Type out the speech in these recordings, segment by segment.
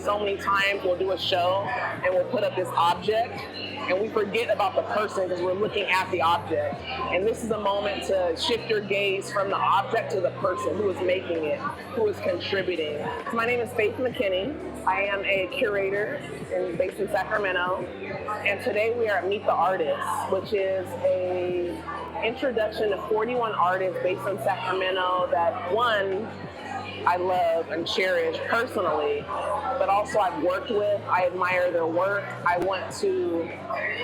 so many times we'll do a show and we'll put up this object and we forget about the person because we're looking at the object. And this is a moment to shift your gaze from the object to the person who is making it, who is contributing. My name is McKinnie. I am a curator based in Sacramento. And today we are at Meet the Artist, which is a introduction to 41 artists based in Sacramento that, one, I love and cherish personally, but also I've worked with. I admire their work. I want to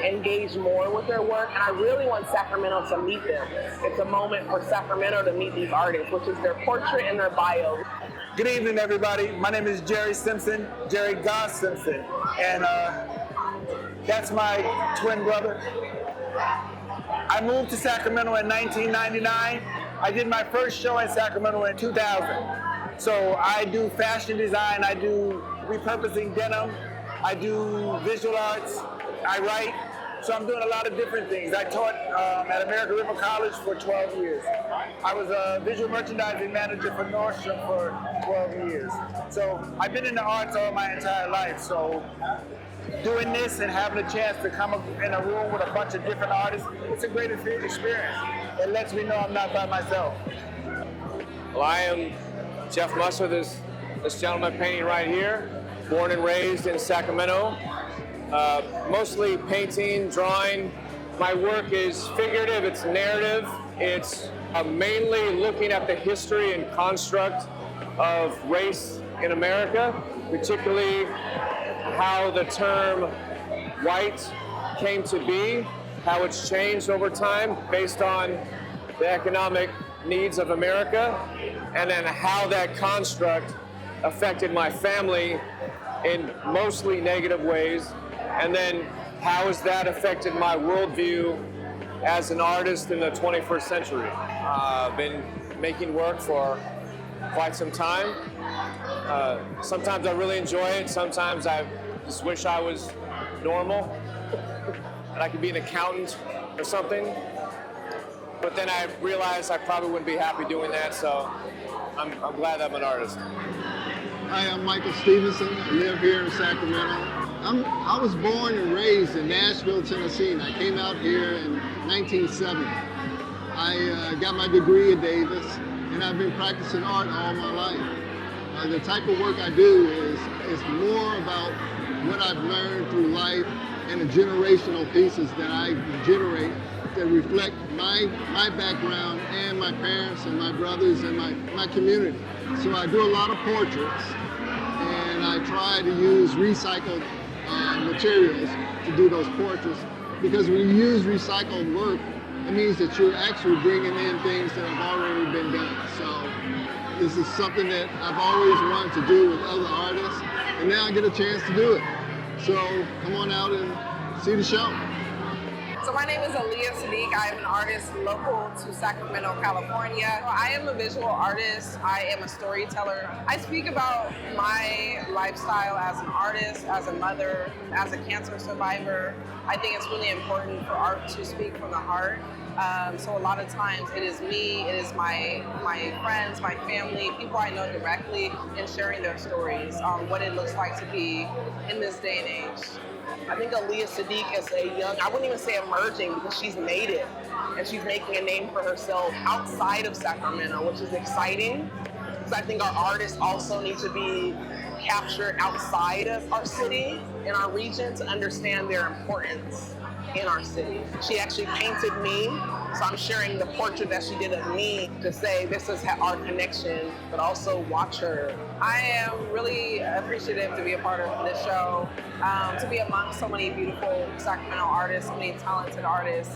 engage more with their work, and I really want Sacramento to meet them. It's a moment for Sacramento to meet these artists, which is their portrait and their bio. Good evening, everybody. My name is Gerry Simpson, Gerry God Simpson, and that's my twin brother. I moved to Sacramento in 1999. I did my first show in Sacramento in 2000. So I do fashion design, I do repurposing denim, I do visual arts, I write. So I'm doing a lot of different things. I taught at American River College for 12 years. I was a visual merchandising manager for Nordstrom for 12 years. So I've been in the arts all my entire life. So doing this and having a chance to come up in a room with a bunch of different artists, it's a great experience. It lets me know I'm not by myself. Well, I am Jeff Musser, this gentleman painting right here, born and raised in Sacramento. Mostly painting, drawing. My work is figurative, it's narrative. It's mainly looking at the history and construct of race in America, particularly how the term white came to be, how it's changed over time based on the economic needs of America, and then how that construct affected my family in mostly negative ways, and then how has that affected my worldview as an artist in the 21st century. I've been making work for quite some time. Sometimes I really enjoy it, sometimes I just wish I was normal, and I could be an accountant or something. But then I realized I probably wouldn't be happy doing that, so I'm glad I'm an artist. Hi, I'm Michael Stevenson. I live here in Sacramento. I was born and raised in Nashville, Tennessee, and I came out here in 1970. I got my degree at Davis, and I've been practicing art all my life. The type of work I do is more about what I've learned through life and the generational pieces that I generate that reflect my background and my parents and my brothers and my community. So I do a lot of portraits, and I try to use recycled materials to do those portraits, because when you use recycled work, it means that you're actually bringing in things that have already been done. So this is something that I've always wanted to do with other artists, and now I get a chance to do it. So come on out and see the show. So my name is Aliyah Sidqe. I am an artist local to Sacramento, California. I am a visual artist. I am a storyteller. I speak about my lifestyle as an artist, as a mother, as a cancer survivor. I think it's really important for art to speak from the heart. So a lot of times it is me, it is my friends, my family, people I know directly, and sharing their stories on what it looks like to be in this day and age. I think Aliyah Sidqe is a young, I wouldn't even say emerging, because she's made it, and she's making a name for herself outside of Sacramento, which is exciting, because I think our artists also need to be captured outside of our city and our region to understand their importance in our city. She actually painted me, so I'm sharing the portrait that she did of me to say this is our connection, but also watch her. I am really appreciative to be a part of this show, to be among so many beautiful Sacramento artists, so many talented artists,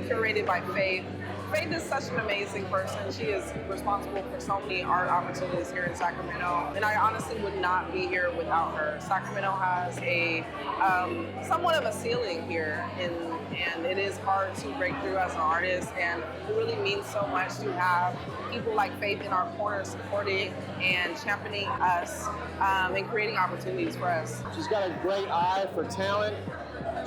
curated by Faith. Faith is such an amazing person. She is responsible for so many art opportunities here in Sacramento, and I honestly would not be here without her. Sacramento has a somewhat of a ceiling here, and it is hard to break through as an artist, and it really means so much to have people like Faith in our corner supporting and championing us and creating opportunities for us. She's got a great eye for talent.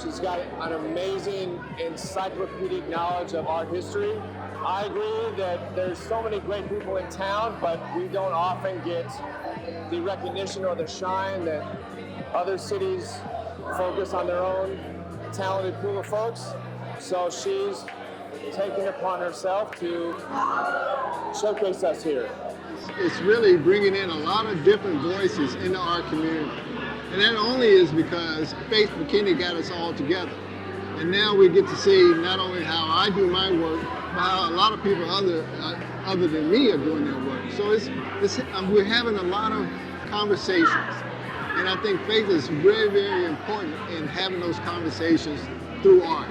She's got an amazing encyclopedic knowledge of art history. I agree that there's so many great people in town, but we don't often get the recognition or the shine that other cities focus on their own talented pool of folks. So she's taken it upon herself to showcase us here. It's really bringing in a lot of different voices into our community. And that only is because Faith McKinnie got us all together. And now we get to see not only how I do my work, but how a lot of people other than me are doing their work. So we're having a lot of conversations. And I think faith is very, very important in having those conversations through art.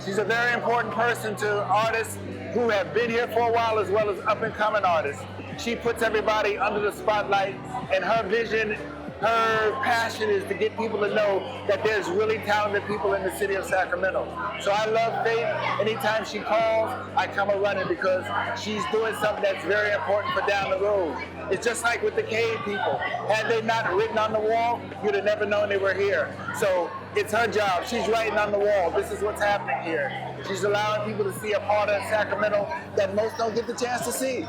She's a very important person to artists who have been here for a while as well as up-and-coming artists. She puts everybody under the spotlight, and her vision, her passion is to get people to know that there's really talented people in the city of Sacramento. So I love Faith. Anytime she calls, I come a running because she's doing something that's very important for down the road. It's just like with the cave people. Had they not written on the wall, you'd have never known they were here. So it's her job. She's writing on the wall. This is what's happening here. She's allowing people to see a part of Sacramento that most don't get the chance to see.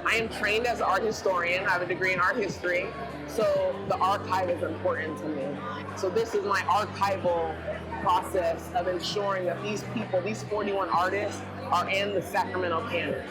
I am trained as an art historian. I have a degree in art history. So the archive is important to me. So this is my archival process of ensuring that these people, these 41 artists, are in the Sacramento canon.